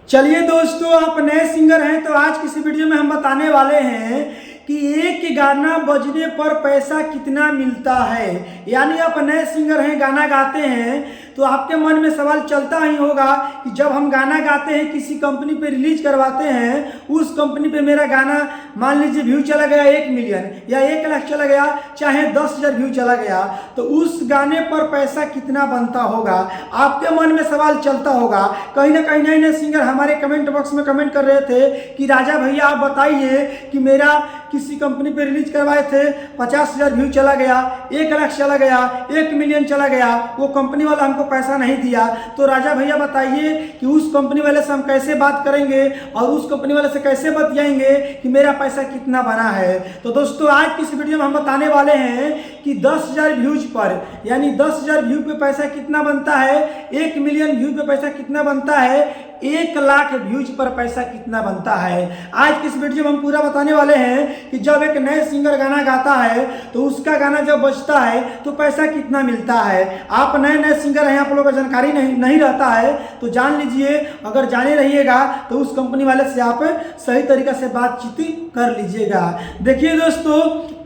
चलिए दोस्तों, आप नए सिंगर हैं तो आज किसी वीडियो में हम बताने वाले हैं कि एक गाना बजने पर पैसा कितना मिलता है। यानी आप नए सिंगर हैं, गाना गाते हैं तो आपके मन में सवाल चलता ही होगा कि जब हम गाना गाते हैं, किसी कंपनी पे रिलीज करवाते हैं, उस कंपनी पे मेरा गाना मान लीजिए व्यू चला गया 1 मिलियन या 1 लाख चला गया, चाहे 10,000 व्यू चला गया, तो उस गाने पर पैसा कितना बनता होगा। आपके मन में सवाल चलता होगा। कहीं ना कहीं नए नए सिंगर हमारे कमेंट बॉक्स में कमेंट कर रहे थे कि राजा भैया आप बताइए कि मेरा किसी कंपनी पे रिलीज करवाए थे, 50,000 व्यू चला गया, 1 लाख चला गया, 1 मिलियन चला गया, वो कंपनी वाला हमको पैसा नहीं दिया, तो राजा भैया बताइए कि उस कंपनी वाले से हम कैसे बात करेंगे और उस कंपनी वाले से कैसे बतियाएंगे कि मेरा पैसा कितना बना है। तो दोस्तों, आज की इस वीडियो में हम बताने वाले हैं कि 10,000 व्यूज पर यानी 10,000 व्यू पे पैसा कितना बनता है, 1 मिलियन व्यू पे पैसा कितना बनता है, 1 लाख व्यूज पर पैसा कितना बनता है। आज की इस वीडियो में हम पूरा बताने वाले हैं कि जब एक नए सिंगर गाना गाता है तो उसका गाना जब बजता है तो पैसा कितना मिलता है। आप नए नए सिंगर हैं, आप लोगों को जानकारी नहीं रहता है तो जान लीजिए। अगर जाने रहिएगा तो उस कंपनी वाले से आप सही तरीके से बातचीत कर लीजिएगा। देखिए दोस्तों,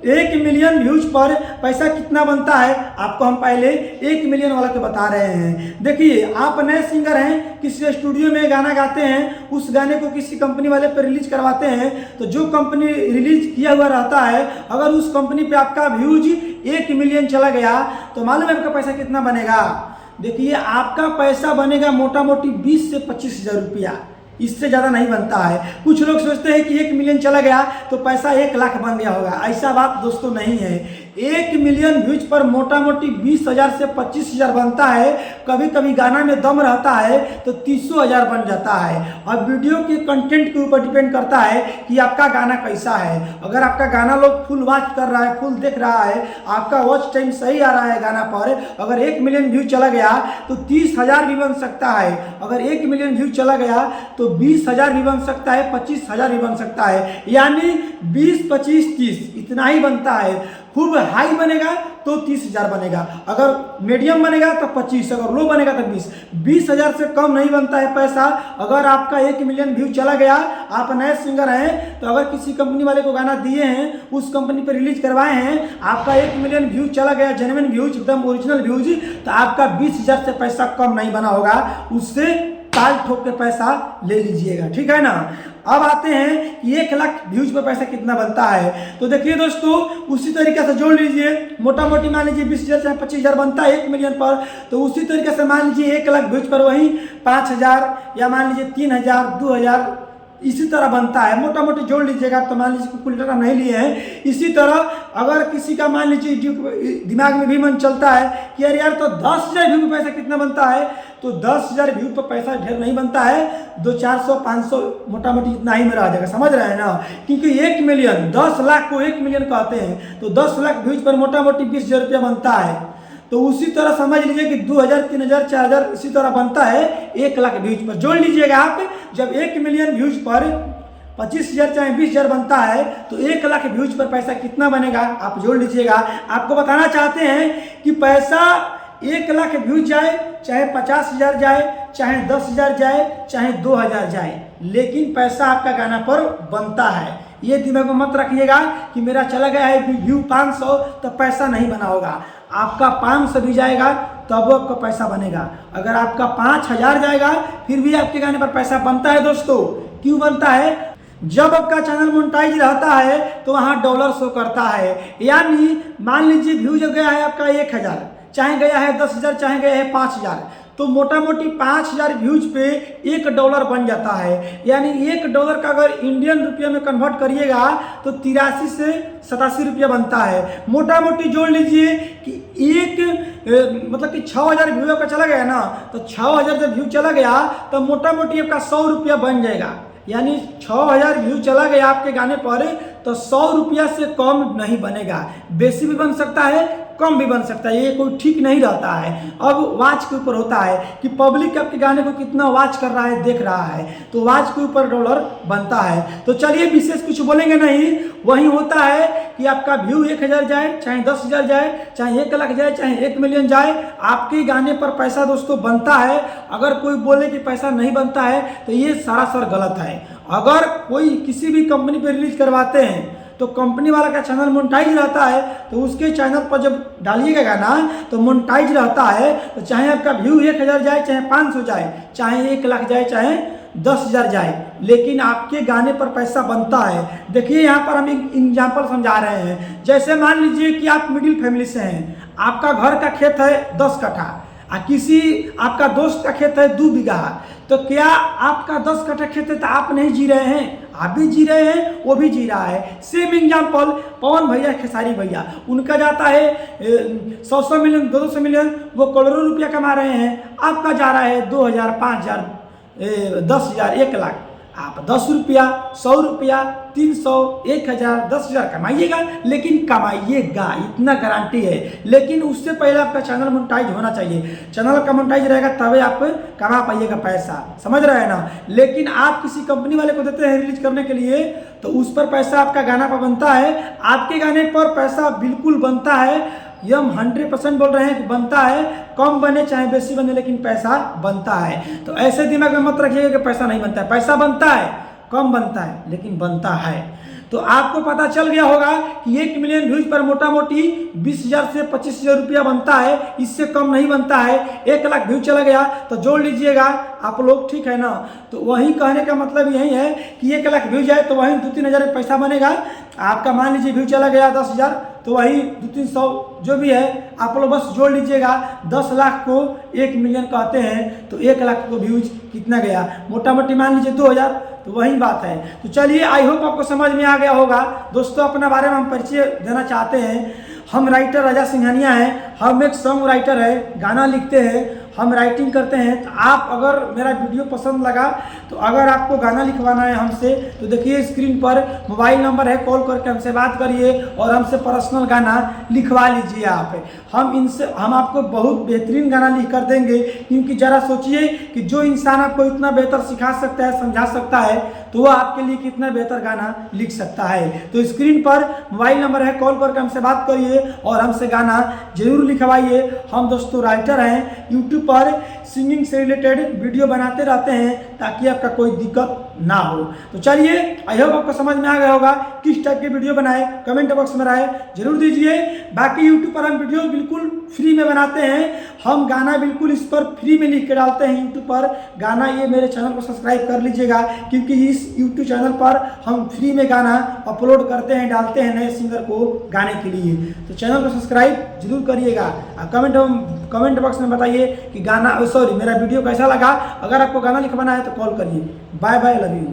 1 मिलियन व्यूज पर पैसा कितना बनता है, आपको हम पहले 1 मिलियन वाला के बता रहे हैं। देखिए, आप नए सिंगर हैं, किसी स्टूडियो में गाना गाते हैं, उस गाने को किसी कंपनी वाले पर रिलीज करवाते हैं, तो जो कंपनी रिलीज किया हुआ रहता है, अगर उस कंपनी पे आपका व्यूज 1 मिलियन चला गया तो मालूम है आपका पैसा कितना बनेगा। देखिए, आपका पैसा बनेगा मोटा मोटी 20 से 25,000 रुपया, इससे ज़्यादा नहीं बनता है। कुछ लोग सोचते हैं कि 1 मिलियन चला गया तो पैसा 1 लाख बन गया होगा, ऐसा बात दोस्तों नहीं है। 1 मिलियन व्यूज पर मोटा मोटी 20,000 से 25,000 बनता है। कभी कभी गाना में दम रहता है तो 30,000 बन जाता है। और वीडियो के कंटेंट के ऊपर डिपेंड करता है कि आपका गाना कैसा है। अगर आपका गाना लोग फुल वॉच कर रहा है, फुल देख रहा है, आपका वॉच टाइम सही आ रहा है गाना पर, अगर 1 मिलियन व्यू चला गया तो 30,000 भी बन सकता है। अगर 1 मिलियन व्यू चला गया तो 20,000 भी बन सकता है, 25,000 भी बन सकता है। यानी 20, 25, 30 इतना ही बनता है। खूब हाई बनेगा तो 30,000 बनेगा, अगर मीडियम बनेगा तो 25, अगर लो बनेगा तो 20। 20,000 से कम नहीं बनता है पैसा। अगर आपका 1 मिलियन व्यू चला गया, आप नए सिंगर हैं, तो अगर किसी कंपनी वाले को गाना दिए हैं, उस कंपनी पे रिलीज करवाए हैं, आपका 1 मिलियन व्यू चला गया, जेन्युइन व्यूज, एकदम ओरिजिनल व्यूज, तो आपका 20,000 से पैसा कम नहीं बना होगा। उससे ताल ठोक के पैसा ले लीजिएगा, ठीक है ना। अब आते हैं कि 1 लाख व्यूज पर पैसा कितना बनता है। तो देखिए दोस्तों, उसी तरीके से जोड़ लीजिए। मोटा मोटी मान लीजिए 20,000 चाहे 25,000 बनता है 1 मिलियन पर, तो उसी तरीके से मान लीजिए 1 लाख व्यूज पर वही 5,000 या मान लीजिए 3,000, 2,000 इसी तरह बनता है। मोटा मोटी जोड़ लीजिएगा। तो मान लीजिए कैलकुलेटर हम नहीं लिए हैं। इसी तरह अगर किसी का मान लीजिए दिमाग में भी मन चलता है कि यार तो 10,000 व्यू पर पैसा कितना बनता है, तो 10,000 व्यू पर पैसा ढेर नहीं बनता है, 200, 400, 500 मोटा मोटी इतना ही में रह जाएगा, समझ रहे हैं ना। क्योंकि 1 मिलियन, 10 लाख को 1 मिलियन कहते हैं, तो 10 लाख व्यूज पर मोटा मोटी 20,000 रुपया बनता है। तो उसी तरह समझ लीजिए कि 2,000, 3,000, 4,000 इसी तरह बनता है 1 लाख व्यूज पर। जोड़ लीजिएगा आप, जब 1 मिलियन व्यूज पर 25,000 चाहे 20,000 बनता है तो 1 लाख व्यूज पर पैसा कितना बनेगा, आप जोड़ लीजिएगा। आपको बताना चाहते हैं कि पैसा 1 लाख व्यूज जाए, चाहे 50,000 जाए, चाहे 10,000 जाए, चाहे 2,000 जाए, लेकिन पैसा आपका गाना पर बनता है। ये दिमाग में मत रखिएगा कि मेरा चला गया है व्यू 500 तो पैसा नहीं बना होगा। आपका 500 भी जाएगा तब आपका पैसा बनेगा। अगर आपका 5,000 जाएगा फिर भी आपके गाने पर पैसा बनता है। दोस्तों, क्यों बनता है? जब आपका चैनल मोनेटाइज रहता है तो वहाँ डॉलर शो करता है। यानी मान लीजिए व्यू जो गया है आपका 1,000, चाहे गया है 10,000, चाहे गया है 5,000, तो मोटा मोटी 5,000 व्यूज पे $1 बन जाता है। यानी $1 का अगर इंडियन रुपये में कन्वर्ट करिएगा तो 83 से 87 रुपया बनता है। मोटा मोटी जोड़ लीजिए कि मतलब कि 6,000 व्यू का चला गया ना, तो 6,000 जब व्यू चला गया तो मोटा मोटी आपका 100 रुपया बन जाएगा। यानी 6,000 व्यू चला गया आपके गाने पर तो 100 रुपया से कम नहीं बनेगा, बेसी भी बन सकता है, कम भी बन सकता है, ये कोई ठीक नहीं रहता है। अब वॉच के ऊपर होता है कि पब्लिक आपके गाने को कितना वॉच कर रहा है, देख रहा है, तो वॉच के ऊपर डॉलर बनता है। तो चलिए विशेष कुछ बोलेंगे नहीं, वही होता है कि आपका व्यू 1000 जाए, चाहे 10,000 जाए, चाहे 1 लाख जाए, चाहे 1 मिलियन जाए, आपके गाने पर पैसा दोस्तों बनता है। अगर कोई बोले कि पैसा नहीं बनता है तो ये सरासर गलत है। अगर कोई किसी भी कंपनी पर रिलीज करवाते हैं तो कंपनी वाला का चैनल मोनेटाइज रहता है, तो उसके चैनल पर जब डालिएगा गाना तो मोनेटाइज रहता है। तो चाहे आपका व्यू 1000 जाए, चाहे 500 जाए, चाहे 1 लाख जाए, चाहे 10,000 जाए, लेकिन आपके गाने पर पैसा बनता है। देखिए यहाँ पर हम एक एग्जाम्पल समझा रहे हैं। जैसे मान लीजिए कि आप मिडिल फैमिली से हैं, आपका घर का खेत है 10 कट्ठा, किसी आपका दोस्त का खेत है 2 बीघा, तो क्या आपका 10 कट्ठा खेत है तो आप नहीं जी रहे हैं? आप भी जी रहे हैं, वो भी जी रहा है। सेम एग्जाम्पल पवन भैया, खेसारी भैया, उनका जाता है 100 मिलियन, 200 मिलियन, वो करोड़ों रुपया कमा रहे हैं। आपका जा रहा है 2000, 5000, 10,000, 1 लाख। आप 10 रुपया, 100 रुपया, 300, 1000, 10,000 कमाइएगा, लेकिन कमाइएगा, इतना गारंटी है। लेकिन उससे पहले आपका चैनल मोनेटाइज होना चाहिए। चैनल का मोनेटाइज रहेगा तभी आप कमा पाइएगा पैसा, समझ रहे हैं ना। लेकिन आप किसी कंपनी वाले को देते हैं रिलीज करने के लिए, तो उस पर पैसा आपका गाना पर बनता है। आपके गाने पर पैसा बिल्कुल बनता है, ये हम 100% बोल रहे हैं कि बनता है। कम बने चाहे बेसी बने, लेकिन पैसा बनता है। तो ऐसे दिमाग में मत रखिएगा कि पैसा नहीं बनता है। पैसा बनता है, कम बनता है, लेकिन बनता है। तो आपको पता चल गया होगा कि 1 मिलियन व्यूज पर मोटा मोटी 20,000 से 25,000 रुपया बनता है, इससे कम नहीं बनता है। 1 लाख व्यू चला गया तो जोड़ लीजिएगा आप लोग, ठीक है ना। तो वही कहने का मतलब यही है कि 1 लाख व्यू जाए तो वही 2-3 हज़ार पैसा बनेगा। आपका मान लीजिए व्यू चला गया 10,000, तो वही 200-300 जो भी है आप लोग बस जोड़ लीजिएगा। 10 लाख को 1 मिलियन कहते हैं, तो 1 लाख को व्यूज कितना गया, मोटा मोटी मान लीजिए 2,000, तो वही बात है। तो चलिए, आई होप आपको समझ में आ गया होगा। दोस्तों, अपने बारे में हम परिचय देना चाहते हैं। हम राइटर राजा सिंघानिया हैं, हम एक सॉन्ग राइटर है, गाना लिखते हैं, हम राइटिंग करते हैं। तो आप अगर मेरा वीडियो पसंद लगा, तो अगर आपको गाना लिखवाना है हमसे, तो देखिए स्क्रीन पर मोबाइल नंबर है, कॉल करके हमसे बात करिए और हमसे पर्सनल गाना लिखवा लीजिए आप। हम आपको बहुत बेहतरीन गाना लिख कर देंगे। क्योंकि ज़रा सोचिए कि जो इंसान आपको इतना बेहतर सिखा सकता है, समझा सकता है, तो वह आपके लिए कितना बेहतर गाना लिख सकता है। तो स्क्रीन पर मोबाइल नंबर है, कॉल करके हमसे बात करिए और हमसे गाना जरूर लिखवाइए। हम दोस्तों राइटर हैं, यूट्यूब पर सिंगिंग से रिलेटेड वीडियो बनाते रहते हैं ताकि आपका कोई दिक्कत ना हो। तो चलिए, आई होप आपको समझ में आ गया होगा किस टाइप के वीडियो बनाए। कमेंट बॉक्स में राय जरूर दीजिए। बाकी यूट्यूब पर हम वीडियो बिल्कुल फ्री में बनाते हैं। हम गाना बिल्कुल इस पर फ्री में लिख के डालते हैं यूट्यूब पर गाना। ये मेरे चैनल को सब्सक्राइब कर लीजिएगा, क्योंकि इस यूट्यूब चैनल पर हम फ्री में गाना अपलोड करते हैं, डालते हैं नए सिंगर को गाने के लिए। तो चैनल को सब्सक्राइब जरूर करिएगा। कमेंट बॉक्स में बताइए कि गाना, सॉरी, मेरा वीडियो कैसा लगा। अगर आपको गाना लिखवाना है तो कॉल करिए। Bye bye, love you.